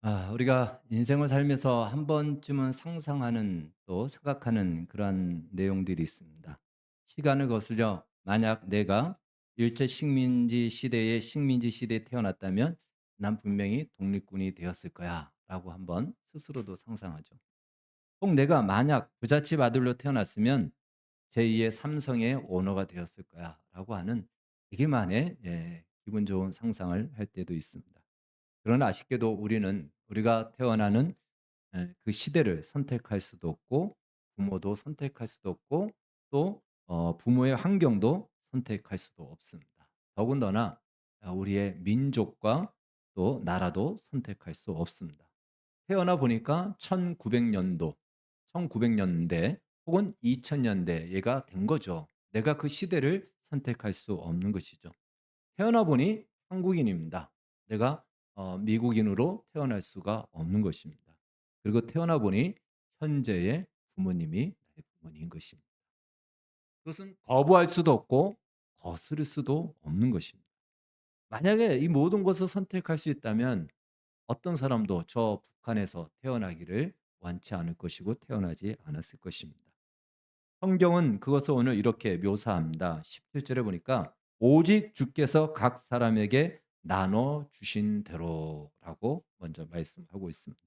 우리가 인생을 살면서 한 번쯤은 상상하는 또 생각하는 그러한 내용들이 있습니다. 시간을 거슬려 만약 내가 일제 식민지 시대에 태어났다면 난 분명히 독립군이 되었을 거야라고 한번 스스로도 상상하죠. 혹 내가 만약 부잣집 아들로 태어났으면 제2의 삼성의 오너가 되었을 거야라고 하는 되게만의 기분 좋은 상상을 할 때도 있습니다. 그러나 아쉽게도 우리는 우리가 태어나는 그 시대를 선택할 수도 없고 부모도 선택할 수도 없고 또 부모의 환경도 선택할 수도 없습니다. 더군다나 우리의 민족과 또 나라도 선택할 수 없습니다. 태어나 보니까 1900년대 혹은 2000년대가 된 거죠. 내가 그 시대를 선택할 수 없는 것이죠. 태어나 보니 한국인입니다. 내가 미국인으로 태어날 수가 없는 것입니다. 그리고 태어나 보니 현재의 부모님이 나의 부모님인 것입니다. 그것은 거부할 수도 없고 거스를 수도 없는 것입니다. 만약에 이 모든 것을 선택할 수 있다면 어떤 사람도 저 북한에서 태어나기를 원치 않을 것이고 태어나지 않았을 것입니다. 성경은 그것을 오늘 이렇게 묘사합니다. 17절에 보니까 오직 주께서 각 사람에게 나눠 주신 대로라고 먼저 말씀하고 있습니다.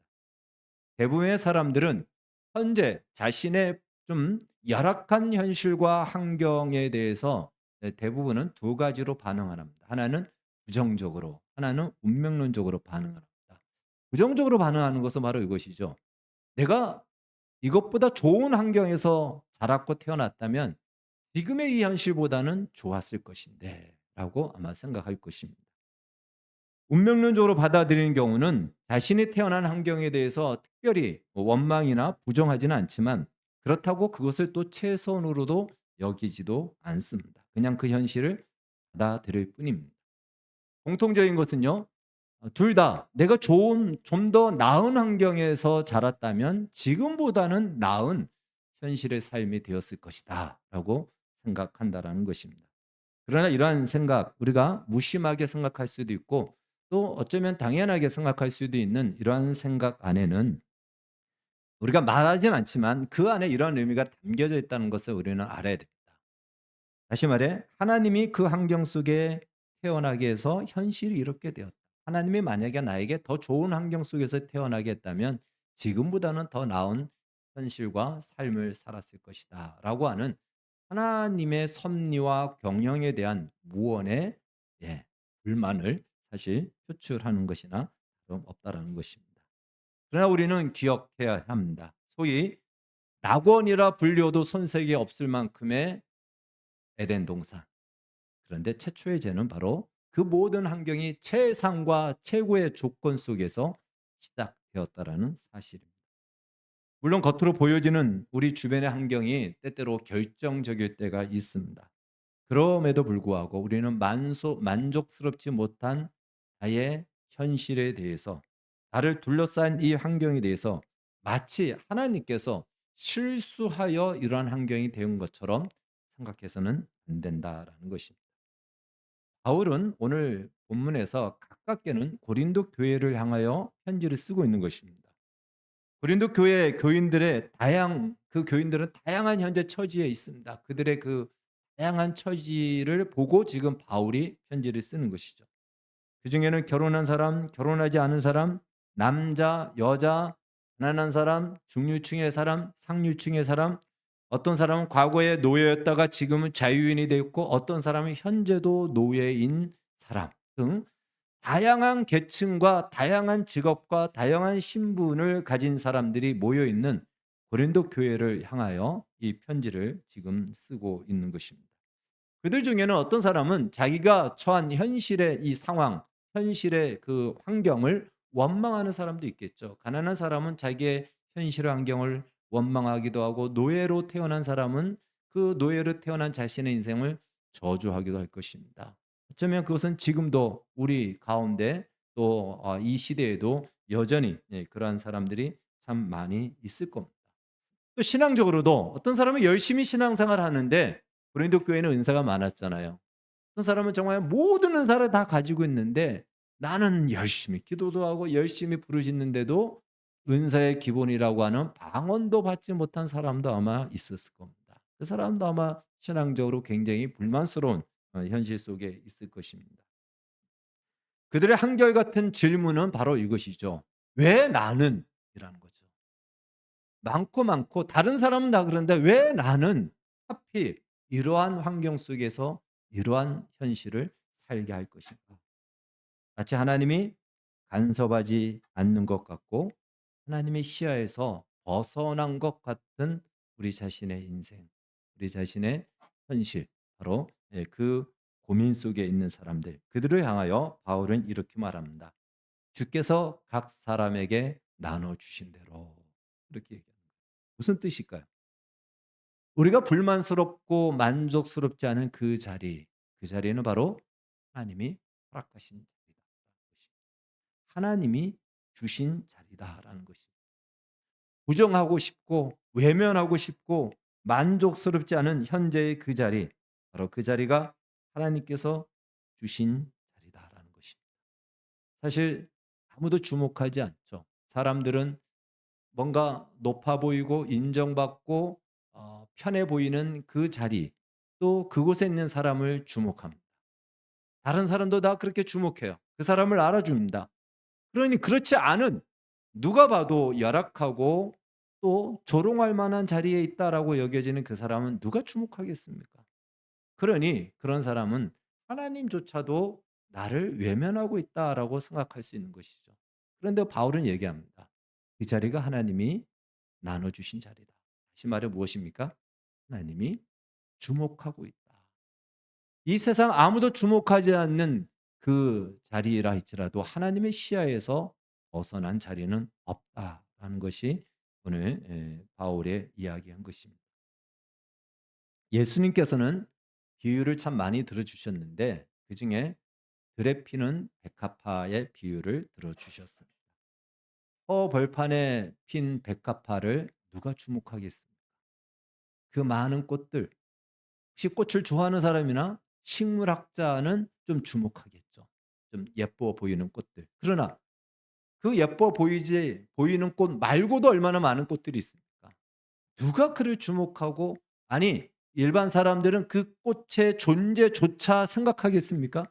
대부분의 사람들은 현재 자신의 좀 열악한 현실과 환경에 대해서 대부분은 두 가지로 반응합니다. 하나는 부정적으로, 하나는 운명론적으로 반응합니다. 부정적으로 반응하는 것은 바로 이것이죠. 내가 이것보다 좋은 환경에서 자랐고 태어났다면 지금의 이 현실보다는 좋았을 것인데 라고 아마 생각할 것입니다. 운명론적으로 받아들이는 경우는 자신이 태어난 환경에 대해서 특별히 원망이나 부정하지는 않지만 그렇다고 그것을 또 최선으로도 여기지도 않습니다. 그냥 그 현실을 받아들일 뿐입니다. 공통적인 것은요. 둘 다 내가 좋은 좀 더 나은 환경에서 자랐다면 지금보다는 나은 현실의 삶이 되었을 것이다라고 생각한다라는 것입니다. 그러나 이러한 생각 우리가 무심하게 생각할 수도 있고 또 어쩌면 당연하게 생각할 수도 있는 이러한 생각 안에는 우리가 말하진 않지만 그 안에 이러한 의미가 담겨져 있다는 것을 우리는 알아야 됩니다. 다시 말해 하나님이 그 환경 속에 태어나게 해서 현실이 이렇게 되었다. 하나님이 만약에 나에게 더 좋은 환경 속에서 태어나게 했다면 지금보다는 더 나은 현실과 삶을 살았을 것이다라고 하는 하나님의 섭리와 경영에 대한 무언의 불만을 사실 표출하는 것이나 다름없다라는 것입니다. 그러나 우리는 기억해야 합니다. 소위 낙원이라 불려도 손색이 없을 만큼의 에덴 동산. 그런데 최초의 죄는 바로 그 모든 환경이 최상과 최고의 조건 속에서 시작되었다라는 사실입니다. 물론 겉으로 보여지는 우리 주변의 환경이 때때로 결정적일 때가 있습니다. 그럼에도 불구하고 우리는 만족스럽지 못한 나의 현실에 대해서 나를 둘러싼 이 환경에 대해서 마치 하나님께서 실수하여 이러한 환경이 된 것처럼 생각해서는 안 된다라는 것입니다. 바울은 오늘 본문에서 가깝게는 고린도 교회를 향하여 편지를 쓰고 있는 것입니다. 고린도 교회 교인들의 그 교인들은 다양한 현재 처지에 있습니다. 그들의 그 다양한 처지를 보고 지금 바울이 편지를 쓰는 것이죠. 그중에는 결혼한 사람, 결혼하지 않은 사람, 남자, 여자, 가난한 사람, 중류층의 사람, 상류층의 사람, 어떤 사람은 과거에 노예였다가 지금은 자유인이 되었고 어떤 사람은 현재도 노예인 사람 등 다양한 계층과 다양한 직업과 다양한 신분을 가진 사람들이 모여 있는 고린도 교회를 향하여 이 편지를 지금 쓰고 있는 것입니다. 그들 중에는 어떤 사람은 자기가 처한 현실의 이 상황, 현실의 그 환경을 원망하는 사람도 있겠죠. 가난한 사람은 자기의 현실의 환경을 원망하기도 하고 노예로 태어난 사람은 그 노예로 태어난 자신의 인생을 저주하기도 할 것입니다. 어쩌면 그것은 지금도 우리 가운데 또 이 시대에도 여전히 그러한 사람들이 참 많이 있을 겁니다. 또 신앙적으로도 어떤 사람은 열심히 신앙생활을 하는데 고린도 교회는 은사가 많았잖아요. 어떤 사람은 정말 모든 은사를 다 가지고 있는데 나는 열심히 기도도 하고 열심히 부르짖는데도 은사의 기본이라고 하는 방언도 받지 못한 사람도 아마 있었을 겁니다. 그 사람도 아마 신앙적으로 굉장히 불만스러운 현실 속에 있을 것입니다. 그들의 한결같은 질문은 바로 이것이죠. "왜 나는?" 이라는 거죠. 많고 다른 사람은 다 그런데 왜 나는 하필 이러한 환경 속에서 이러한 현실을 살게 할 것인가? 마치 하나님이 간섭하지 않는 것 같고 하나님의 시야에서 벗어난 것 같은 우리 자신의 인생, 우리 자신의 현실, 바로 그 고민 속에 있는 사람들, 그들을 향하여 바울은 이렇게 말합니다. 주께서 각 사람에게 나눠 주신 대로. 이렇게 얘기합니다. 무슨 뜻일까요? 우리가 불만스럽고 만족스럽지 않은 그 자리, 그 자리는 바로 하나님이 허락하신 자리다. 하나님이 주신 자리다라는 것입니다. 부정하고 싶고 외면하고 싶고 만족스럽지 않은 현재의 그 자리, 바로 그 자리가 하나님께서 주신 자리다라는 것입니다. 사실 아무도 주목하지 않죠. 사람들은 뭔가 높아 보이고 인정받고 편해 보이는 그 자리, 또 그곳에 있는 사람을 주목합니다. 다른 사람도 다 그렇게 주목해요. 그 사람을 알아줍니다. 그러니 그렇지 않은, 누가 봐도 열악하고 또 조롱할 만한 자리에 있다라고 여겨지는 그 사람은 누가 주목하겠습니까? 그러니 그런 사람은 하나님조차도 나를 외면하고 있다라고 생각할 수 있는 것이죠. 그런데 바울은 얘기합니다. 이 자리가 하나님이 나눠주신 자리다. 다시 말해 무엇입니까? 하나님이 주목하고 있다. 이 세상 아무도 주목하지 않는 그 자리라 할지라도 하나님의 시야에서 벗어난 자리는 없다라는 것이 오늘 바울의 이야기한 것입니다. 예수님께서는 비유를 참 많이 들어주셨는데 그중에 들에 피는 백합화의 비유를 들어주셨습니다. 벌판에 핀 백합화를 누가 주목하겠습니까? 그 많은 꽃들, 혹시 꽃을 좋아하는 사람이나 식물학자는 좀 주목하겠죠. 좀 예뻐 보이는 꽃들. 그러나 그 예뻐 보이지 보이는 꽃 말고도 얼마나 많은 꽃들이 있습니까? 누가 그를 주목하고, 아니 일반 사람들은 그 꽃의 존재조차 생각하겠습니까?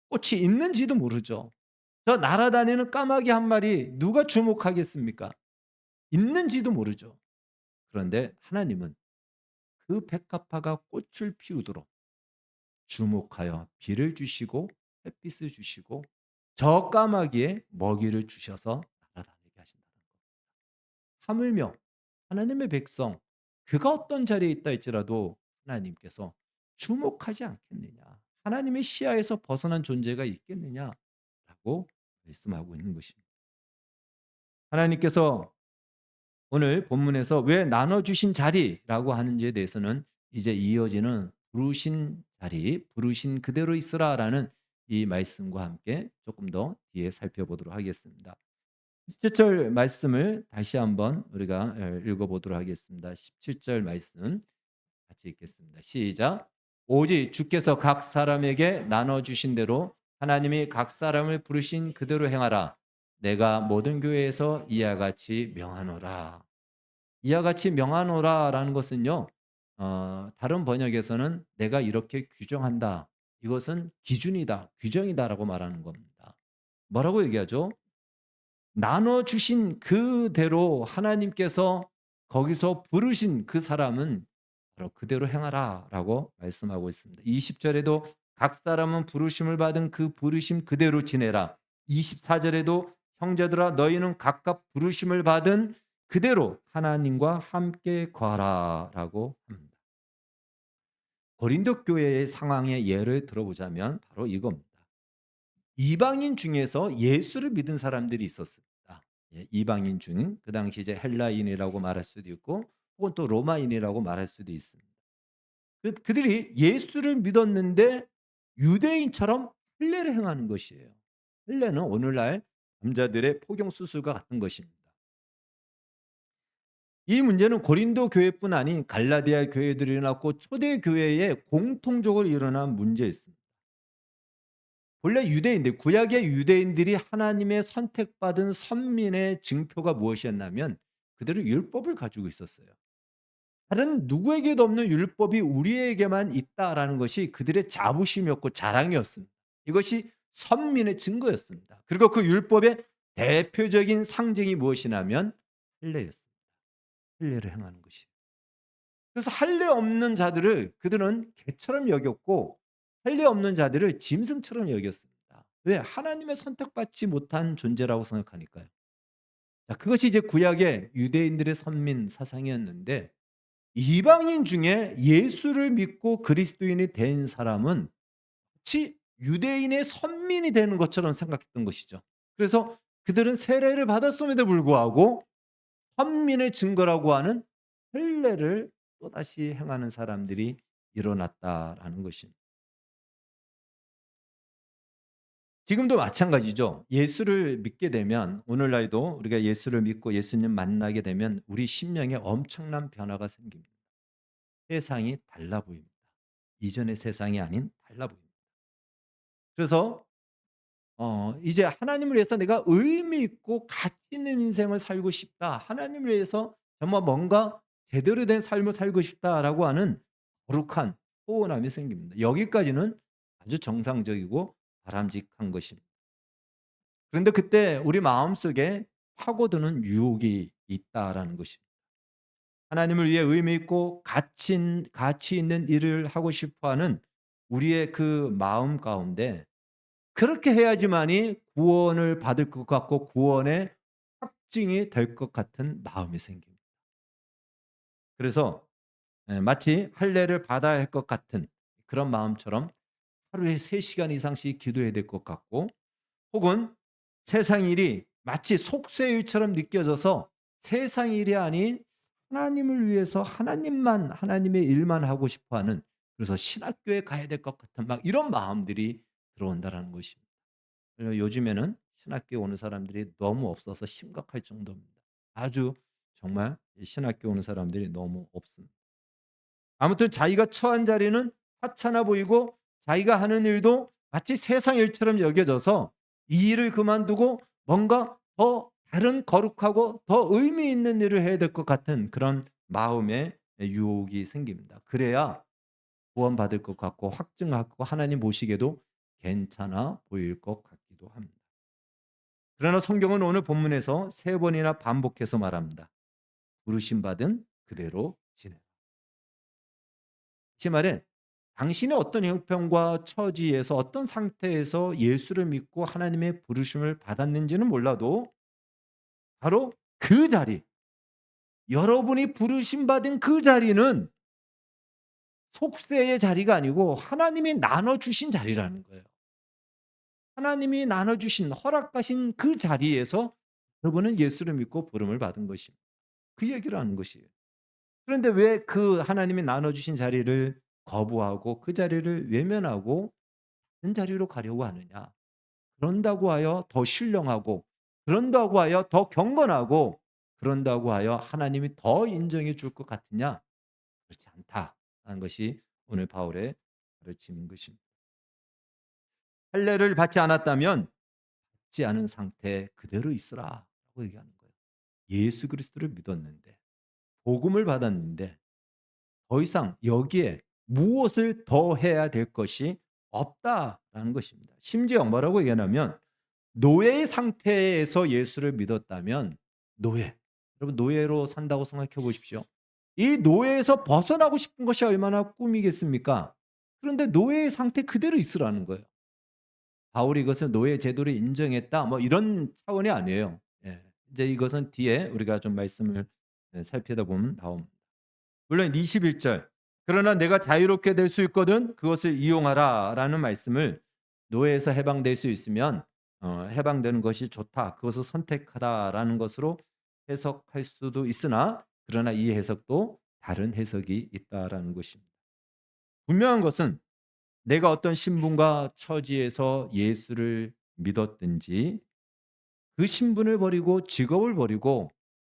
꽃이 있는지도 모르죠. 저 날아다니는 까마귀 한 마리 누가 주목하겠습니까? 있는지도 모르죠. 그런데 하나님은 그 백합화가 꽃을 피우도록 주목하여 비를 주시고 햇빛을 주시고 저 까마귀에 먹이를 주셔서 날아다니게 하신다는 것. 하물며 하나님의 백성, 그가 어떤 자리에 있다 할지라도 하나님께서 주목하지 않겠느냐, 하나님의 시야에서 벗어난 존재가 있겠느냐라고 말씀하고 있는 것입니다. 하나님께서 오늘 본문에서 왜 나눠주신 자리라고 하는지에 대해서는 이제 이어지는 부르신 자리, 부르신 그대로 있으라라는 이 말씀과 함께 조금 더 뒤에 살펴보도록 하겠습니다. 17절 말씀을 다시 한번 우리가 읽어보도록 하겠습니다. 17절 말씀 같이 읽겠습니다. 시작. 오직 주께서 각 사람에게 나눠주신 대로 하나님이 각 사람을 부르신 그대로 행하라. 내가 모든 교회에서 이와 같이 명하노라. 이와 같이 명하노라라는 것은요. 다른 번역에서는 내가 이렇게 규정한다. 이것은 기준이다. 규정이다라고 말하는 겁니다. 뭐라고 얘기하죠? 나눠 주신 그대로 하나님께서 거기서 부르신 그 사람은 바로 그대로 행하라라고 말씀하고 있습니다. 20절에도 각 사람은 부르심을 받은 그 부르심 그대로 지내라. 24절에도 형제들아 너희는 각각 부르심을 받은 그대로 하나님과 함께 거하라라고 합니다. 고린도 교회의 상황의 예를 들어보자면 바로 이겁니다. 이방인 중에서 예수를 믿은 사람들이 있었습니다. 이방인 중, 그 당시 이제 헬라인이라고 말할 수도 있고 혹은 또 로마인이라고 말할 수도 있습니다. 그들이 예수를 믿었는데 유대인처럼 할례를 행하는 것이에요. 할례는 오늘날 남자들의 포경 수술과 같은 것입니다. 이 문제는 고린도 교회뿐 아닌 갈라디아 교회들이 일어났고 초대 교회에 공통적으로 일어난 문제였습니다. 본래 유대인들, 구약의 유대인들이 하나님의 선택받은 선민의 징표가 무엇이었냐면 그들은 율법을 가지고 있었어요. 다른 누구에게도 없는 율법이 우리에게만 있다라는 것이 그들의 자부심이었고 자랑이었습니다. 이것이 선민의 증거였습니다. 그리고 그 율법의 대표적인 상징이 무엇이냐면 할례였습니다. 할례를 행하는 것이. 그래서 할례 없는 자들을 그들은 개처럼 여겼고 할례 없는 자들을 짐승처럼 여겼습니다. 왜? 하나님의 선택받지 못한 존재라고 생각하니까요. 자, 그것이 이제 구약의 유대인들의 선민 사상이었는데 이방인 중에 예수를 믿고 그리스도인이 된 사람은 마치 유대인의 선민이 되는 것처럼 생각했던 것이죠. 그래서 그들은 세례를 받았음에도 불구하고 선민의 증거라고 하는 할례를 또다시 행하는 사람들이 일어났다라는 것입니다. 지금도 마찬가지죠. 예수를 믿게 되면 오늘날도 우리가 예수를 믿고 예수님 만나게 되면 우리 심령에 엄청난 변화가 생깁니다. 세상이 달라 보입니다. 이전의 세상이 아닌 달라 보입니다. 그래서 이제 하나님을 위해서 내가 의미 있고 가치 있는 인생을 살고 싶다. 하나님을 위해서 정말 뭔가 제대로 된 삶을 살고 싶다라고 하는 거룩한 소원함이 생깁니다. 여기까지는 아주 정상적이고 바람직한 것입니다. 그런데 그때 우리 마음속에 파고드는 유혹이 있다라는 것입니다. 하나님을 위해 의미 있고 가치 있는 일을 하고 싶어 하는 우리의 그 마음 가운데 그렇게 해야지만이 구원을 받을 것 같고 구원의 확증이 될 것 같은 마음이 생깁니다. 그래서 마치 할례를 받아야 할 것 같은 그런 마음처럼 하루에 3시간 이상씩 기도해야 될 것 같고 혹은 세상 일이 마치 속세 일처럼 느껴져서 세상 일이 아닌 하나님을 위해서 하나님의 일만 하고 싶어 하는 그래서 신학교에 가야 될 것 같은 막 이런 마음들이 들어온다라는 것입니다. 요즘에는 신학교에 오는 사람들이 너무 없어서 심각할 정도입니다. 아주 정말 신학교 오는 사람들이 너무 없습니다. 아무튼 자기가 처한 자리는 하찮아 보이고 자기가 하는 일도 마치 세상 일처럼 여겨져서 이 일을 그만두고 뭔가 더 다른 거룩하고 더 의미 있는 일을 해야 될 것 같은 그런 마음의 유혹이 생깁니다. 그래야 구원받을 것 같고 확증하고 하나님 보시기에도 괜찮아 보일 것 같기도 합니다. 그러나 성경은 오늘 본문에서 3번이나 반복해서 말합니다. 부르심 받은 그대로 지내라. 이 말에 당신의 어떤 형편과 처지에서 어떤 상태에서 예수를 믿고 하나님의 부르심을 받았는지는 몰라도 바로 그 자리, 여러분이 부르심 받은 그 자리는 속세의 자리가 아니고 하나님이 나눠주신 자리라는 거예요. 하나님이 나눠주신 허락하신 그 자리에서 여러분은 예수를 믿고 부름을 받은 것입니다. 그 얘기를 하는 것이에요. 그런데 왜 그 하나님이 나눠주신 자리를 거부하고 그 자리를 외면하고 다른 자리로 가려고 하느냐? 그런다고 하여 더 신령하고 그런다고 하여 더 경건하고 그런다고 하여 하나님이 더 인정해 줄 것 같으냐? 그렇지 않다라는 것이 오늘 바울의 가르침인 것입니다. 할례를 받지 않았다면 받지 않은 상태 그대로 있으라라고 얘기하는 거예요. 예수 그리스도를 믿었는데 복음을 받았는데 더 이상 여기에 무엇을 더 해야 될 것이 없다라는 것입니다. 심지어 뭐라고 얘기하냐면 노예의 상태에서 예수를 믿었다면 여러분 노예로 산다고 생각해 보십시오. 이 노예에서 벗어나고 싶은 것이 얼마나 꿈이겠습니까? 그런데 노예의 상태 그대로 있으라는 거예요. 바울이 이것을 노예 제도를 인정했다 뭐 이런 차원이 아니에요. 예. 이제 이것은 뒤에 우리가 좀 말씀을 살피다 보면 나옵니다. 물론 21절 그러나 내가 자유롭게 될 수 있거든 그것을 이용하라라는 말씀을 노예에서 해방될 수 있으면 해방되는 것이 좋다. 그것을 선택하다라는 것으로 해석할 수도 있으나 그러나 이 해석도 다른 해석이 있다라는 것입니다. 분명한 것은 내가 어떤 신분과 처지에서 예수를 믿었든지 그 신분을 버리고 직업을 버리고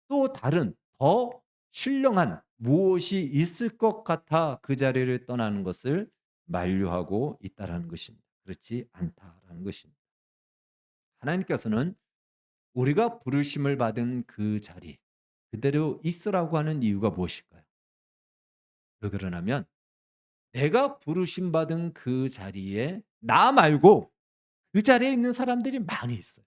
또 다른 더 신령한 무엇이 있을 것 같아 그 자리를 떠나는 것을 만류하고 있다라는 것입니다. 그렇지 않다라는 것입니다. 하나님께서는 우리가 부르심을 받은 그 자리 그대로 있으라고 하는 이유가 무엇일까요? 왜 그러냐면 내가 부르심 받은 그 자리에 나 말고 그 자리에 있는 사람들이 많이 있어요.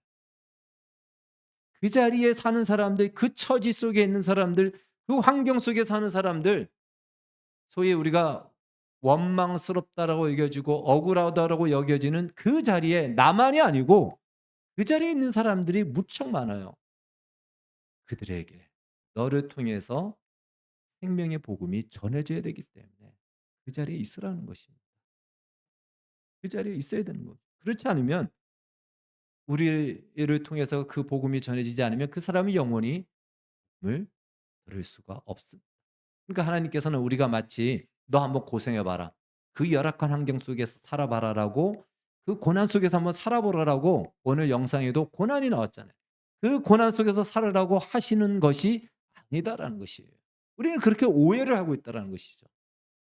그 자리에 사는 사람들, 그 처지 속에 있는 사람들, 그 환경 속에 사는 사람들, 소위 우리가 원망스럽다라고 여겨지고 억울하다라고 여겨지는 그 자리에 나만이 아니고 그 자리에 있는 사람들이 무척 많아요. 그들에게 너를 통해서 생명의 복음이 전해져야 되기 때문에 그 자리에 있으라는 것입니다. 그 자리에 있어야 되는 거죠. 그렇지 않으면 우리를 통해서 그 복음이 전해지지 않으면 그 사람이 영원히 을 들을 수가 없습니다. 그러니까 하나님께서는 우리가 마치 너 한번 고생해 봐라. 그 열악한 환경 속에서 살아봐라라고 그 고난 속에서 한번 살아보라라고 오늘 영상에도 고난이 나왔잖아요. 그 고난 속에서 살아라고 하시는 것이 아니다라는 것이에요. 우리는 그렇게 오해를 하고 있다라는 것이죠.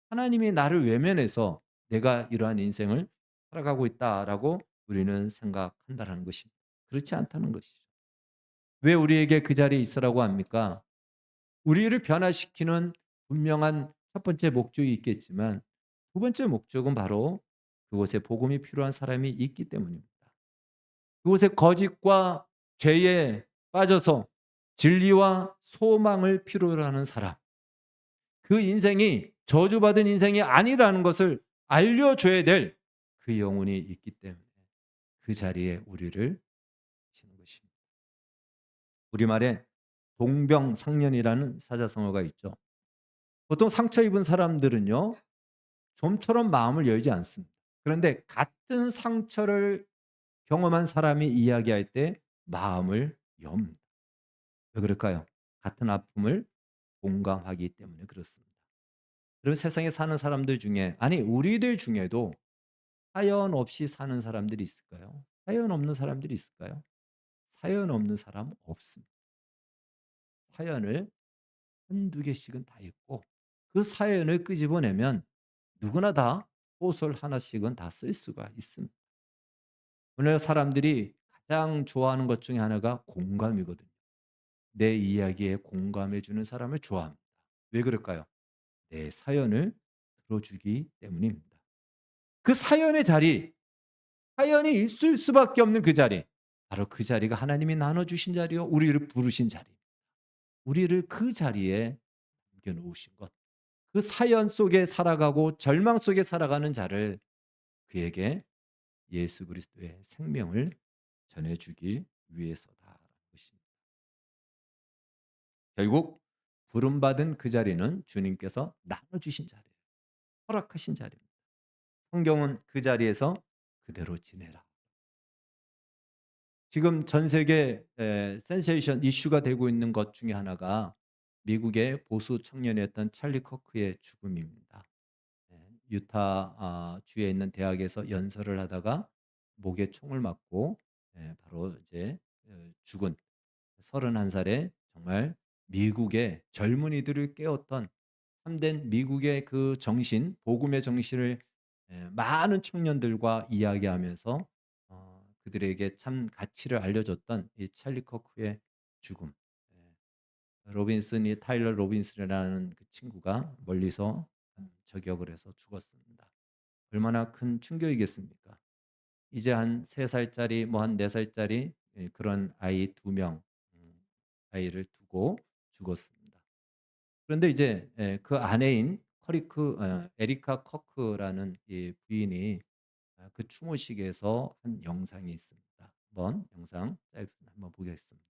하나님이 나를 외면해서 내가 이러한 인생을 살아가고 있다라고 우리는 생각한다라는 것입니다. 그렇지 않다는 것이죠. 왜 우리에게 그 자리에 있으라고 합니까? 우리를 변화시키는 분명한 첫 번째 목적이 있겠지만 두 번째 목적은 바로 그곳에 복음이 필요한 사람이 있기 때문입니다. 그곳에 거짓과 죄에 빠져서 진리와 소망을 필요로 하는 사람. 그 인생이 저주받은 인생이 아니라는 것을 알려줘야 될 그 영혼이 있기 때문에 그 자리에 우리를 치는 것입니다. 우리말에 동병상련이라는 사자성어가 있죠. 보통 상처 입은 사람들은요, 좀처럼 마음을 열지 않습니다. 그런데 같은 상처를 경험한 사람이 이야기할 때 마음을 엽니다. 왜 그럴까요? 같은 아픔을 공감하기 때문에 그렇습니다. 그리고 세상에 사는 사람들 중에, 아니, 우리들 중에도 사연 없이 사는 사람들이 있을까요? 사연 없는 사람들이 있을까요? 사연 없는 사람 없습니다. 사연을 한두 개씩은 다 있고 그 사연을 끄집어내면 누구나 다 소설 하나씩은 다 쓸 수가 있습니다. 오늘 사람들이 가장 좋아하는 것 중에 하나가 공감이거든요. 내 이야기에 공감해 주는 사람을 좋아합니다. 왜 그럴까요? 내 사연을 들어주기 때문입니다. 그 사연의 자리, 사연이 있을 수밖에 없는 그 자리, 바로 그 자리가 하나님이 나눠주신 자리요, 우리를 부르신 자리, 우리를 그 자리에 남겨놓으신 것, 그 사연 속에 살아가고 절망 속에 살아가는 자를 그에게 예수 그리스도의 생명을 전해주기 위해서다라는 것입니다. 결국 부름받은 그 자리는 주님께서 나눠주신 자리예요. 허락하신 자리입니다. 성경은 그 자리에서 그대로 지내라. 지금 전 세계 센세이션 이슈가 되고 있는 것 중에 하나가 미국의 보수 청년이었던 찰리 커크의 죽음입니다. 유타 주에 있는 대학에서 연설을 하다가 목에 총을 맞고 바로 이제 죽은 31살의 정말 미국의 젊은이들을 깨웠던 참된 미국의 그 정신, 복음의 정신을 많은 청년들과 이야기하면서 그들에게 참 가치를 알려줬던 이 찰리 커크의 죽음. 로빈슨이 타일러 로빈슨이라는 그 친구가 멀리서 저격을 해서 죽었습니다. 얼마나 큰 충격이겠습니까? 이제 한 3살짜리 뭐 한 4살짜리 그런 아이 2명 아이를 두고 죽었습니다. 그런데 이제 그 아내인 에리카 커크라는 이 부인이 그 추모식에서 한 영상이 있습니다. 한번 영상 짧게 한번 보겠습니다.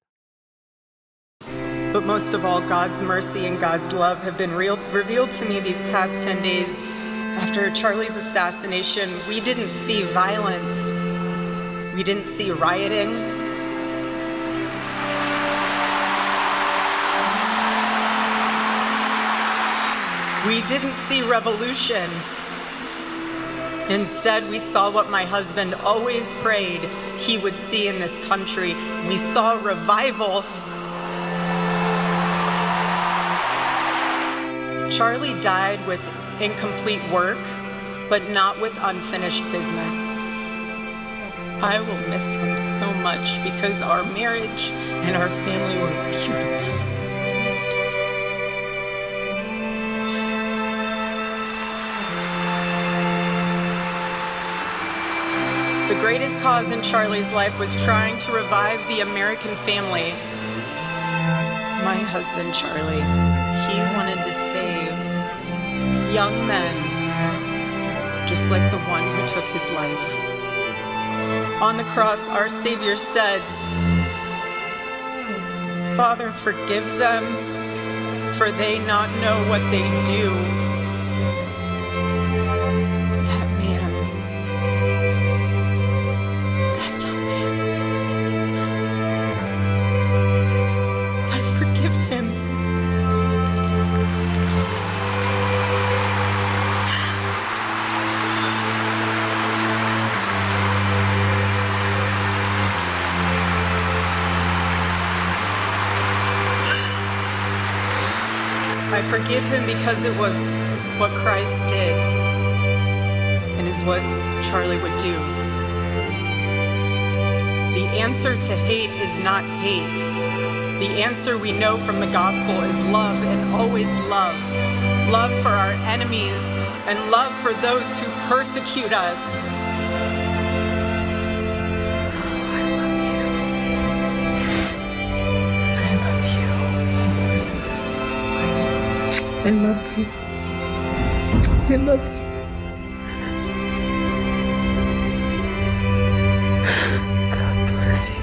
But most of all, God's mercy and God's love have been revealed to me these past 10 days. After Charlie's assassination, we didn't see violence. We didn't see rioting. We didn't see revolution. Instead, we saw what my husband always prayed he would see in this country. We saw revival. Charlie died with incomplete work, but not with unfinished business. I will miss him so much because our marriage and our family were beautiful. Still. The greatest cause in Charlie's life was trying to revive the American family. My husband, Charlie, he wanted to save young men, just like the one who took his life. On the cross, our Savior said, "Father, forgive them, for they not know what they do." That man, that young man, I forgive him. I forgive him because it was what Christ did and is what Charlie would do. The answer to hate is not hate. The answer we know from the gospel is love, and always love. Love for our enemies and love for those who persecute us. I love you. I love you. God bless you.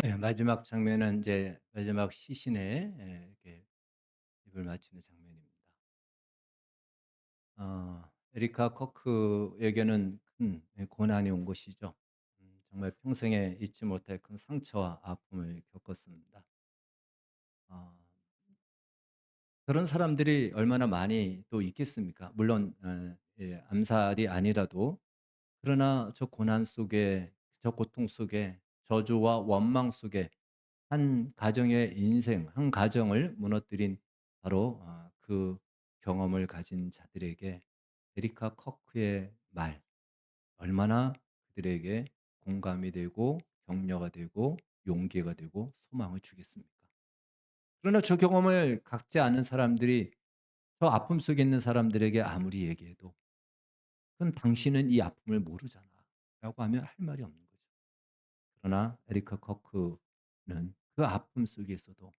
예, 마지막 장면은 이제 마지막 시신에 이렇게 입을 맞추는 장면입니다. 에리카 커크에게는 큰 고난이 온 것이죠. 정말 평생에 잊지 못할 큰 상처와 아픔을 겪었습니다. 어, 그런 사람들이 얼마나 많이 또 있겠습니까? 물론 예, 암살이 아니라도, 그러나 저 고난 속에, 저 고통 속에, 저주와 원망 속에 한 가정의 인생, 한 가정을 무너뜨린 바로 그 경험을 가진 자들에게 에리카 커크의 말, 얼마나 그들에게 공감이 되고 격려가 되고 용기가 되고 소망을 주겠습니까? 그러나 저 경험을 갖지 않은 사람들이 저 아픔 속에 있는 사람들에게 아무리 얘기해도 그건 당신은 이 아픔을 모르잖아 라고 하면 할 말이 없는 거죠. 그러나 에리카 커크는 그 아픔 속에서도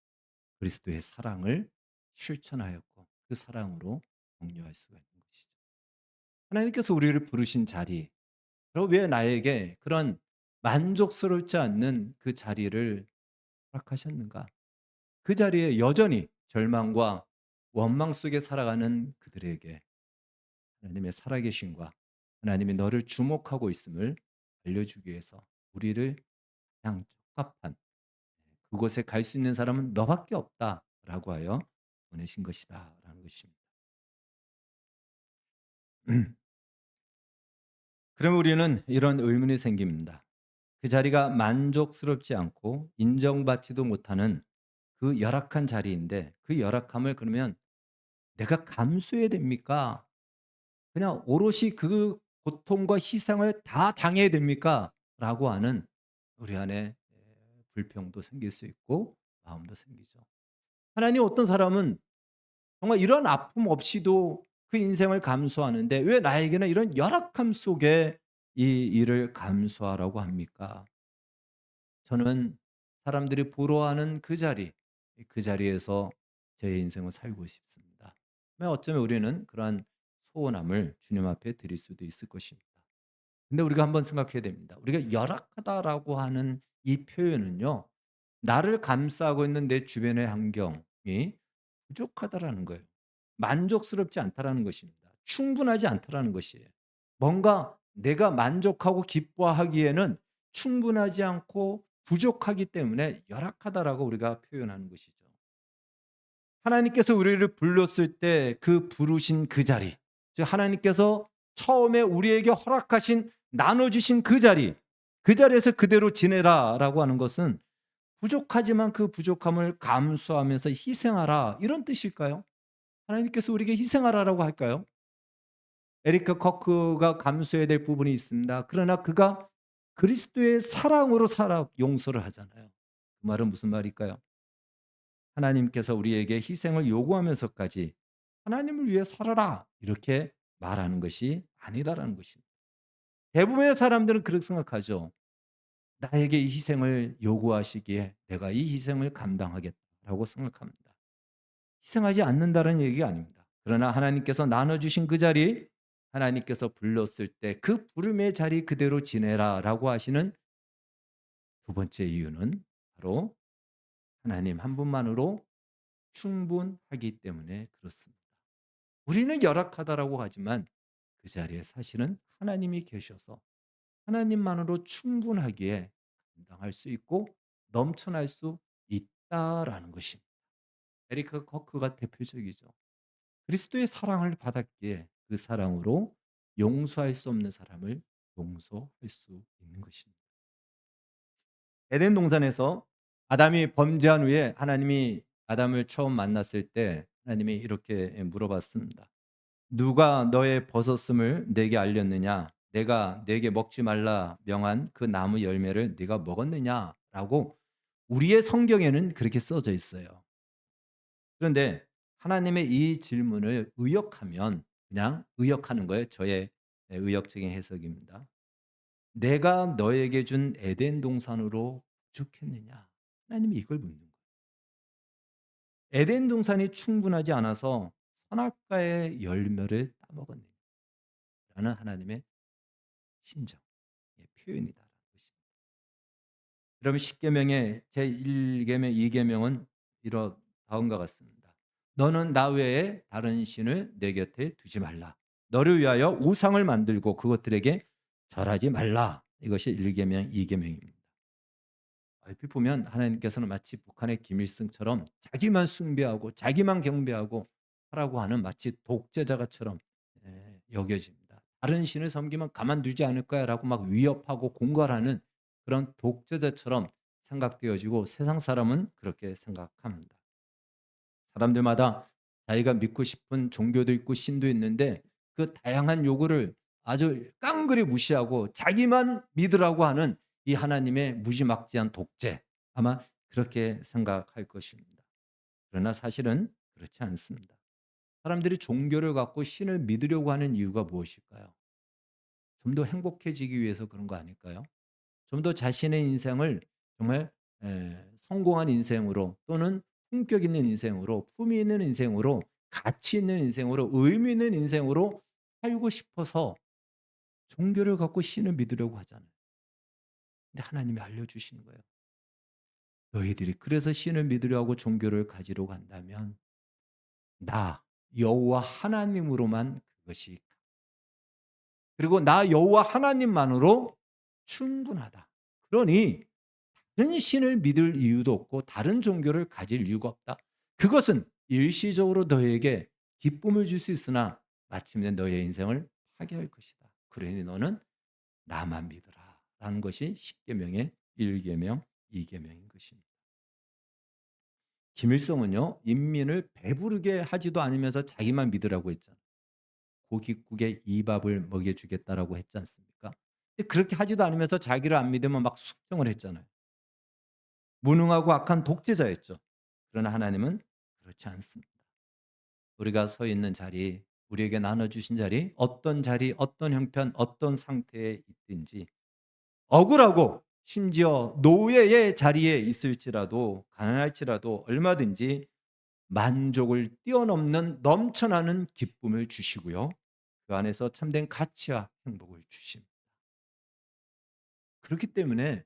그리스도의 사랑을 실천하였고 그 사랑으로 격려할 수가 있는 것이죠. 하나님께서 우리를 부르신 자리, 그리고 왜 나에게 그런 만족스럽지 않는 그 자리를 허락하셨는가? 그 자리에 여전히 절망과 원망 속에 살아가는 그들에게 하나님의 살아계심과 하나님이 너를 주목하고 있음을 알려주기 위해서 우리를 가장 적합한 그곳에 갈 수 있는 사람은 너밖에 없다라고 하여 보내신 것이다라는 것입니다. 그럼 우리는 이런 의문이 생깁니다. 그 자리가 만족스럽지 않고 인정받지도 못하는 그 열악한 자리인데 그 열악함을 그러면 내가 감수해야 됩니까? 그냥 오롯이 그 고통과 희생을 다 당해야 됩니까? 라고 하는 우리 안에 불평도 생길 수 있고 마음도 생기죠. 하나님, 어떤 사람은 정말 이런 아픔 없이도 그 인생을 감수하는데 왜 나에게는 이런 열악함 속에 이 일을 감수하라고 합니까? 저는 사람들이 부러워하는 그 자리, 그 자리에서 제 인생을 살고 싶습니다. 어쩌면 우리는 그러한 소원함을 주님 앞에 드릴 수도 있을 것입니다. 근데 우리가 한번 생각해야 됩니다. 우리가 열악하다라고 하는 이 표현은요, 나를 감싸고 있는 내 주변의 환경이 부족하다라는 거예요. 만족스럽지 않다라는 것입니다. 충분하지 않다라는 것이에요. 뭔가 내가 만족하고 기뻐하기에는 충분하지 않고 부족하기 때문에 열악하다라고 우리가 표현하는 것이죠. 하나님께서 우리를 불렀을 때 그 부르신 그 자리, 즉 하나님께서 처음에 우리에게 허락하신 나눠주신 그 자리, 그 자리에서 그대로 지내라라고 하는 것은 부족하지만 그 부족함을 감수하면서 희생하라, 이런 뜻일까요? 하나님께서 우리에게 희생하라라고 할까요? 에리카 커크가 감수해야 될 부분이 있습니다. 그러나 그가 그리스도의 사랑으로 살아 용서를 하잖아요. 그 말은 무슨 말일까요? 하나님께서 우리에게 희생을 요구하면서까지 하나님을 위해 살아라 이렇게 말하는 것이 아니다라는 것입니다. 대부분의 사람들은 그렇게 생각하죠. 나에게 이 희생을 요구하시기에 내가 이 희생을 감당하겠다라고 생각합니다. 희생하지 않는다는 얘기가 아닙니다. 그러나 하나님께서 나눠주신 그 자리, 하나님께서 불렀을 때 그 부름의 자리 그대로 지내라라고 하시는 두 번째 이유는 바로 하나님 한 분만으로 충분하기 때문에 그렇습니다. 우리는 열악하다라고 하지만 그 자리에 사실은 하나님이 계셔서 하나님만으로 충분하기에 감당할 수 있고 넘쳐날 수 있다라는 것입니다. 에리카 커크가 대표적이죠. 그리스도의 사랑을 받았기에 그 사랑으로 용서할 수 없는 사람을 용서할 수 있는 것입니다. 에덴 동산에서 아담이 범죄한 후에 하나님이 아담을 처음 만났을 때 하나님이 이렇게 물어봤습니다. 누가 너의 벗었음을 내게 알렸느냐? 내가 내게 먹지 말라 명한 그 나무 열매를 네가 먹었느냐라고 우리의 성경에는 그렇게 써져 있어요. 그런데 하나님의 이 질문을 의역하면 그냥 의역하는 거예요. 저의 의역적인 해석입니다. 내가 너에게 준 에덴 동산으로 부족했느냐? 하나님이 이걸 묻는 거예요. 에덴 동산이 충분하지 않아서 선악과의 열매를 따먹었느냐? 라는 하나님의 심정의 표현이다라는 것입니다. 그러면 10계명의 제1계명, 2계명은 이런 다음과 같습니다. 너는 나 외에 다른 신을 내 곁에 두지 말라. 너를 위하여 우상을 만들고 그것들에게 절하지 말라. 이것이 1계명, 2계명입니다. 얼핏 보면 하나님께서는 마치 북한의 김일성처럼 자기만 숭배하고 자기만 경배하고 하라고 하는 마치 독재자가처럼 여겨집니다. 다른 신을 섬기면 가만두지 않을 거야라고 막 위협하고 공갈하는 그런 독재자처럼 생각되어지고 세상 사람은 그렇게 생각합니다. 사람들마다 자기가 믿고 싶은 종교도 있고 신도 있는데 그 다양한 요구를 아주 깡그리 무시하고 자기만 믿으라고 하는 이 하나님의 무지막지한 독재, 아마 그렇게 생각할 것입니다. 그러나 사실은 그렇지 않습니다. 사람들이 종교를 갖고 신을 믿으려고 하는 이유가 무엇일까요? 좀 더 행복해지기 위해서 그런 거 아닐까요? 좀 더 자신의 인생을 정말 성공한 인생으로 또는 품격 있는 인생으로, 품위 있는 인생으로, 가치 있는 인생으로, 의미 있는 인생으로 살고 싶어서 종교를 갖고 신을 믿으려고 하잖아요. 근데 하나님이 알려주시는 거예요. 너희들이 그래서 신을 믿으려고 종교를 가지려고 한다면 나 여호와 하나님으로만 그것이, 그리고 나 여호와 하나님만으로 충분하다. 그러니 다른 신을 믿을 이유도 없고 다른 종교를 가질 이유가 없다. 그것은 일시적으로 너에게 기쁨을 줄 수 있으나 마침내 너의 인생을 파괴할 것이다. 그러니 너는 나만 믿으라. 라는 것이 10계명의 1계명, 2계명인 것입니다. 김일성은요, 인민을 배부르게 하지도 않으면서 자기만 믿으라고 했잖아요. 고깃국에 이밥을 먹여주겠다라고 했지 않습니까? 근데 그렇게 하지도 않으면서 자기를 안 믿으면 막 숙청을 했잖아요. 무능하고 악한 독재자였죠. 그러나 하나님은 그렇지 않습니다. 우리가 서 있는 자리, 우리에게 나눠주신 자리, 어떤 형편, 어떤 상태에 있든지 억울하고 심지어 노예의 자리에 있을지라도 가난할지라도 얼마든지 만족을 뛰어넘는 넘쳐나는 기쁨을 주시고요. 그 안에서 참된 가치와 행복을 주십니다. 그렇기 때문에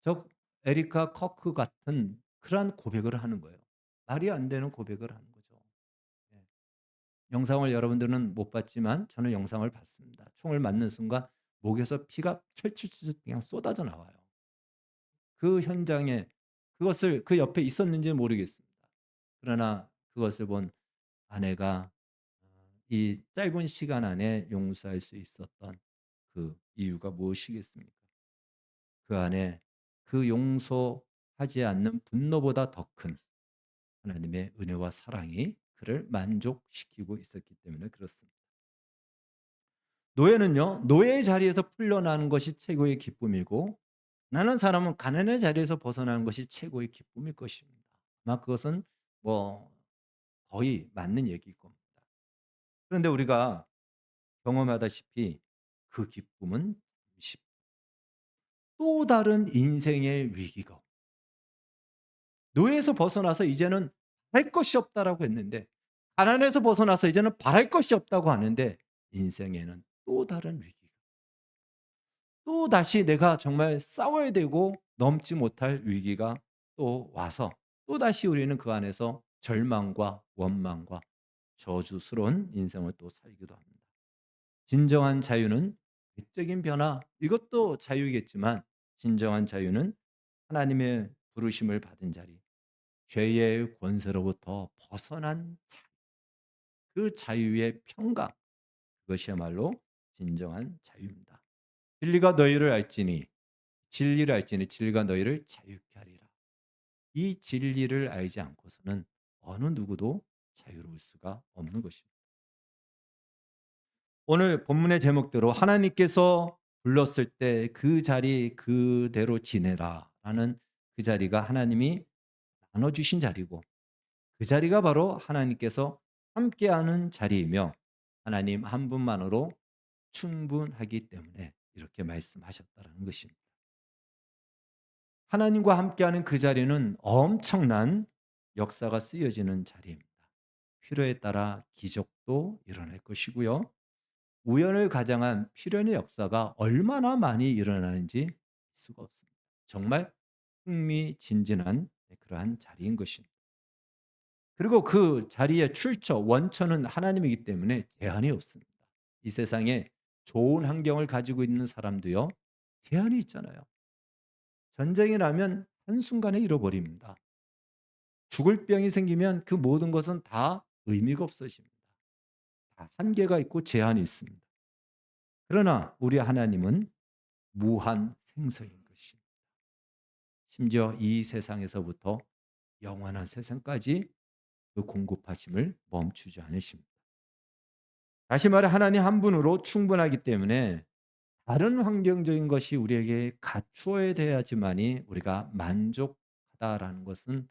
저 에리카 커크 같은 그러한 고백을 하는 거예요. 말이 안 되는 고백을 하는 거죠. 예. 영상을 여러분들은 못 봤지만 저는 영상을 봤습니다. 총을 맞는 순간 목에서 피가 철철철 그냥 쏟아져 나와요. 그 현장에 그것을 그 옆에 있었는지는 모르겠습니다. 그러나 그것을 본 아내가 이 짧은 시간 안에 용서할 수 있었던 그 이유가 무엇이겠습니까? 그 안에 그 용서하지 않는 분노보다 더 큰 하나님의 은혜와 사랑이 그를 만족시키고 있었기 때문에 그렇습니다. 노예는요, 노예의 자리에서 풀려나는 것이 최고의 기쁨이고, 가난한 사람은 가난의 자리에서 벗어나는 것이 최고의 기쁨일 것입니다. 아마 그것은 뭐 거의 맞는 얘기일 겁니다. 그런데 우리가 경험하다시피 그 기쁨은 잠시, 또 다른 인생의 위기가, 노예에서 벗어나서 이제는 바랄 것이 없다라고 했는데, 가난에서 벗어나서 이제는 바랄 것이 없다고 하는데, 인생에는 또 다른 위기가, 또 다시 내가 정말 싸워야 되고 넘지 못할 위기가 또 와서, 또 다시 우리는 그 안에서 절망과 원망과 저주스러운 인생을 또 살기도 합니다. 진정한 자유는 외적인 변화, 이것도 자유겠지만, 진정한 자유는 하나님의 부르심을 받은 자리, 죄의 권세로부터 벗어난 그 자유의 평강, 그것이야말로 진정한 자유입니다. 진리가 너희를 알지니, 진리를 알지니 진리가 너희를 자유케 하리라. 이 진리를 알지 않고서는 어느 누구도 자유로울 수가 없는 것입니다. 오늘 본문의 제목대로 하나님께서 불렀을 때 그 자리 그대로 지내라라는 그 자리가 하나님이 나눠주신 자리고, 그 자리가 바로 하나님께서 함께하는 자리이며, 하나님 한 분만으로 충분하기 때문에 이렇게 말씀하셨다는 것입니다. 하나님과 함께하는 그 자리는 엄청난 역사가 쓰여지는 자리입니다. 필요에 따라 기적도 일어날 것이고요. 우연을 가장한 필연의 역사가 얼마나 많이 일어나는지 알 수가 없습니다. 정말 흥미진진한 그러한 자리인 것입니다. 그리고 그 자리의 출처, 원천은 하나님이기 때문에 제한이 없습니다. 이 세상에 좋은 환경을 가지고 있는 사람도요, 제한이 있잖아요. 전쟁이 나면 한순간에 잃어버립니다. 죽을 병이 생기면 그 모든 것은 다 의미가 없어집니다. 다 한계가 있고 제한이 있습니다. 그러나 우리 하나님은 무한 생성인 것입니다. 심지어 이 세상에서부터 영원한 세상까지 그 공급하심을 멈추지 않으십니다. 다시 말해 하나님 한 분으로 충분하기 때문에 다른 환경적인 것이 우리에게 갖추어야 돼야지만이 우리가 만족하다라는 것은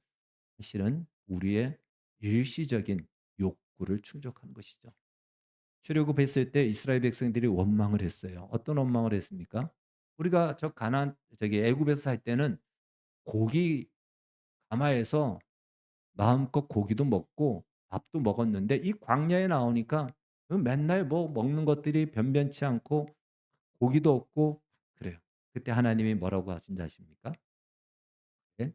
사실은 우리의 일시적인 욕구를 충족하는 것이죠. 출애굽했을 때 이스라엘 백성들이 원망을 했어요. 어떤 원망을 했습니까? 우리가 저 가나안 저기 애굽에서 살 때는 고기 가마에서 마음껏 고기도 먹고 밥도 먹었는데, 이 광야에 나오니까 맨날 뭐 먹는 것들이 변변치 않고 고기도 없고 그래요. 그때 하나님이 뭐라고 하신지 아십니까? 예?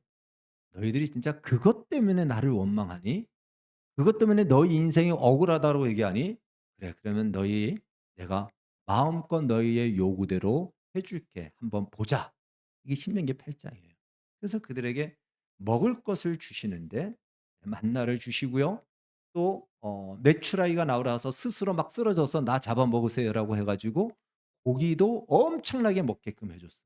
너희들이 진짜 그것 때문에 나를 원망하니? 그것 때문에 너희 인생이 억울하다고 얘기하니? 그래, 그러면 너희 내가 마음껏 너희의 요구대로 해줄게. 한번 보자. 이게 신명기 8장이에요. 그래서 그들에게 먹을 것을 주시는데 만나를 주시고요. 또 메추라기가 나오라서 스스로 막 쓰러져서 나 잡아 먹으세요라고 해가지고 고기도 엄청나게 먹게끔 해줬어요.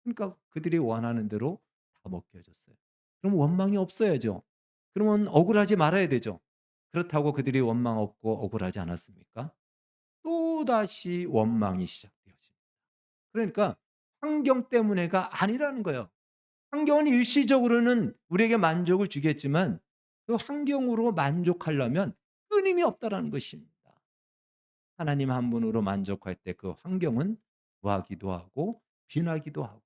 그러니까 그들이 원하는 대로 다 먹게 해줬어요. 그럼 원망이 없어야죠. 그러면 억울하지 말아야 되죠. 그렇다고 그들이 원망 없고 억울하지 않았습니까? 또다시 원망이 시작되어집니다. 그러니까 환경 때문에가 아니라는 거예요. 환경은 일시적으로는 우리에게 만족을 주겠지만 그 환경으로 만족하려면 끊임이 없다라는 것입니다. 하나님 한 분으로 만족할 때 그 환경은 구하기도 하고 빛나기도 하고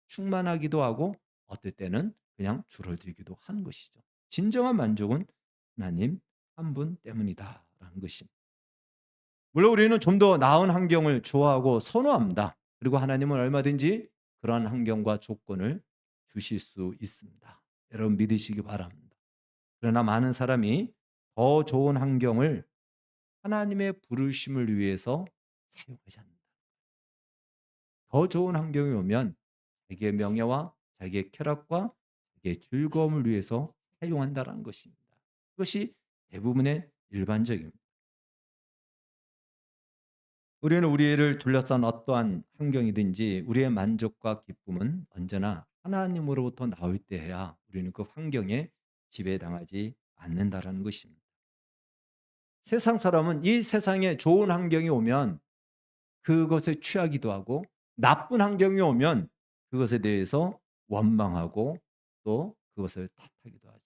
충만하기도 하고 어떨 때는 그냥 줄어들기도 하는 것이죠. 진정한 만족은 하나님 한 분 때문이다라는 것입니다. 물론 우리는 좀 더 나은 환경을 좋아하고 선호합니다. 그리고 하나님은 얼마든지 그러한 환경과 조건을 주실 수 있습니다. 여러분 믿으시기 바랍니다. 그러나 많은 사람이 더 좋은 환경을 하나님의 부르심을 위해서 사용하지 않는다. 더 좋은 환경이 오면 자기의 명예와 자기의 쾌락과 자기의 즐거움을 위해서 사용한다는 것입니다. 그것이 대부분의 일반적입니다. 우리는 우리를 둘러싼 어떠한 환경이든지 우리의 만족과 기쁨은 언제나 하나님으로부터 나올 때야 우리는 그 환경에 지배당하지 않는다라는 것입니다. 세상 사람은 이 세상에 좋은 환경이 오면 그것에 취하기도 하고 나쁜 환경이 오면 그것에 대해서 원망하고 또 그것을 탓하기도 하죠.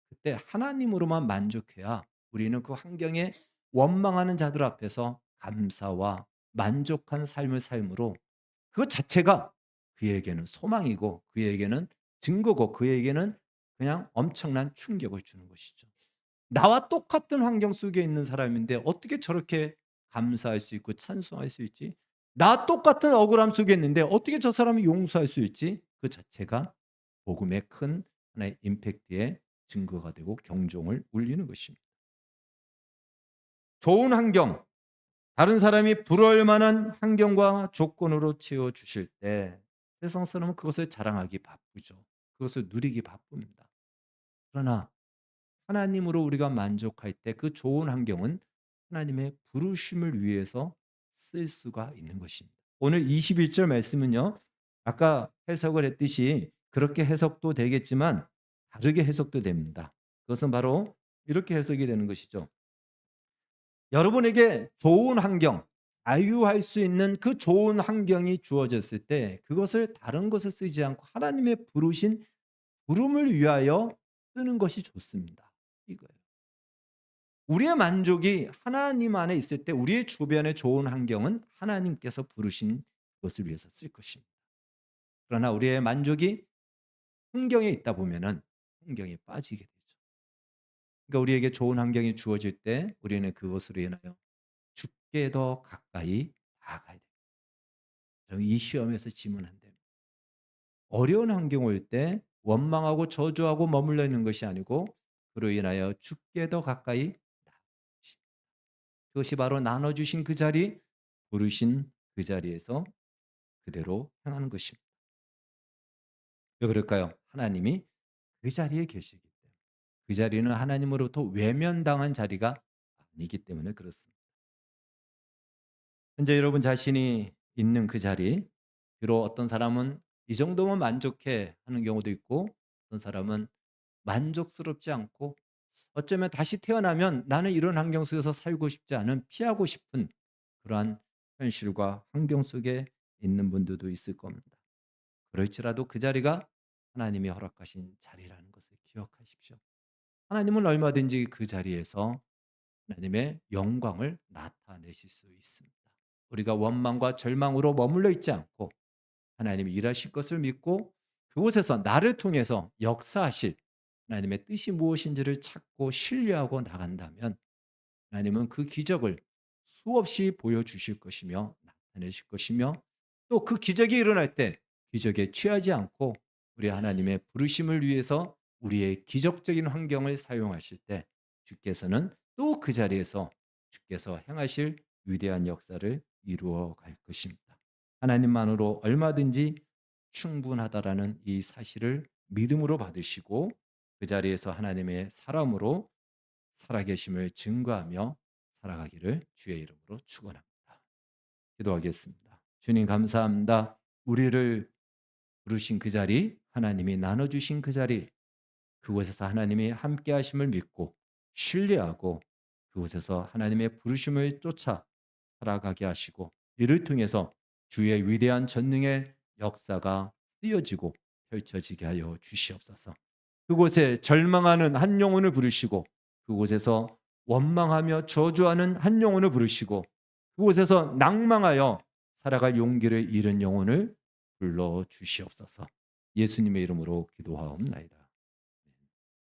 그때 하나님으로만 만족해야 우리는 그 환경에 원망하는 자들 앞에서 감사와 만족한 삶을 삶으로 그것 자체가 그에게는 소망이고 그에게는 증거고 그에게는 그냥 엄청난 충격을 주는 것이죠. 나와 똑같은 환경 속에 있는 사람인데 어떻게 저렇게 감사할 수 있고 찬송할 수 있지? 나 똑같은 억울함 속에 있는데 어떻게 저 사람이 용서할 수 있지? 그 자체가 복음의 큰 하나의 임팩트의 증거가 되고 경종을 울리는 것입니다. 좋은 환경, 다른 사람이 부러울 만한 환경과 조건으로 채워주실 때 세상 사람은 그것을 자랑하기 바쁘죠. 그것을 누리기 바쁩니다. 그러나 하나님으로 우리가 만족할 때 그 좋은 환경은 하나님의 부르심을 위해서 쓸 수가 있는 것입니다. 오늘 21절 말씀은요. 아까 해석을 했듯이 그렇게 해석도 되겠지만 다르게 해석도 됩니다. 그것은 바로 이렇게 해석이 되는 것이죠. 여러분에게 좋은 환경, 자유할 수 있는 그 좋은 환경이 주어졌을 때 그것을 다른 것을 쓰지 않고 하나님의 부르신 부름을 위하여 쓰는 것이 좋습니다. 이거예요. 우리의 만족이 하나님 안에 있을 때 우리의 주변의 좋은 환경은 하나님께서 부르신 것을 위해서 쓸 것입니다. 그러나 우리의 만족이 환경에 있다 보면은 환경에 빠지게 되죠. 그러니까 우리에게 좋은 환경이 주어질 때 우리는 그것으로 인하여 주께 더 가까이 나아가야 됩니다. 그럼 이 시험에서 지면 안 됩니다. 어려운 환경 올 때 원망하고 저주하고 머물러 있는 것이 아니고 그로 인하여 주께 더 가까이 나아가는 것입니다. 그것이 바로 나눠주신 그 자리, 부르신 그 자리에서 그대로 행하는 것입니다. 왜 그럴까요? 하나님이 그 자리에 계시기 때문에. 그 자리는 하나님으로부터 외면당한 자리가 아니기 때문에 그렇습니다. 현재 여러분 자신이 있는 그 자리, 비록 어떤 사람은 이 정도면 만족해 하는 경우도 있고 어떤 사람은 만족스럽지 않고 어쩌면 다시 태어나면 나는 이런 환경 속에서 살고 싶지 않은 피하고 싶은 그러한 현실과 환경 속에 있는 분들도 있을 겁니다. 그럴지라도 그 자리가 하나님이 허락하신 자리라는 것을 기억하십시오. 하나님은 얼마든지 그 자리에서 하나님의 영광을 나타내실 수 있습니다. 우리가 원망과 절망으로 머물러 있지 않고 하나님이 일하실 것을 믿고 그곳에서 나를 통해서 역사하실 하나님의 뜻이 무엇인지를 찾고 신뢰하고 나간다면 하나님은 그 기적을 수없이 보여주실 것이며 나타내실 것이며 또 그 기적이 일어날 때 기적에 취하지 않고 우리 하나님의 부르심을 위해서 우리의 기적적인 환경을 사용하실 때 주께서는 또 그 자리에서 주께서 행하실 위대한 역사를 이루어 갈 것입니다. 하나님만으로 얼마든지 충분하다라는 이 사실을 믿음으로 받으시고 그 자리에서 하나님의 사람으로 살아계심을 증거하며 살아가기를 주의 이름으로 축원합니다. 기도하겠습니다. 주님 감사합니다. 우리를 부르신 그 자리, 하나님이 나눠주신 그 자리, 그곳에서 하나님이 함께 하심을 믿고 신뢰하고 그곳에서 하나님의 부르심을 쫓아 살아가게 하시고 이를 통해서 주의 위대한 전능의 역사가 쓰여지고 펼쳐지게 하여 주시옵소서. 그곳에 절망하는 한 영혼을 부르시고 그곳에서 원망하며 저주하는 한 영혼을 부르시고 그곳에서 낭망하여 살아갈 용기를 잃은 영혼을 불러 주시옵소서. 예수님의 이름으로 기도하옵나이다.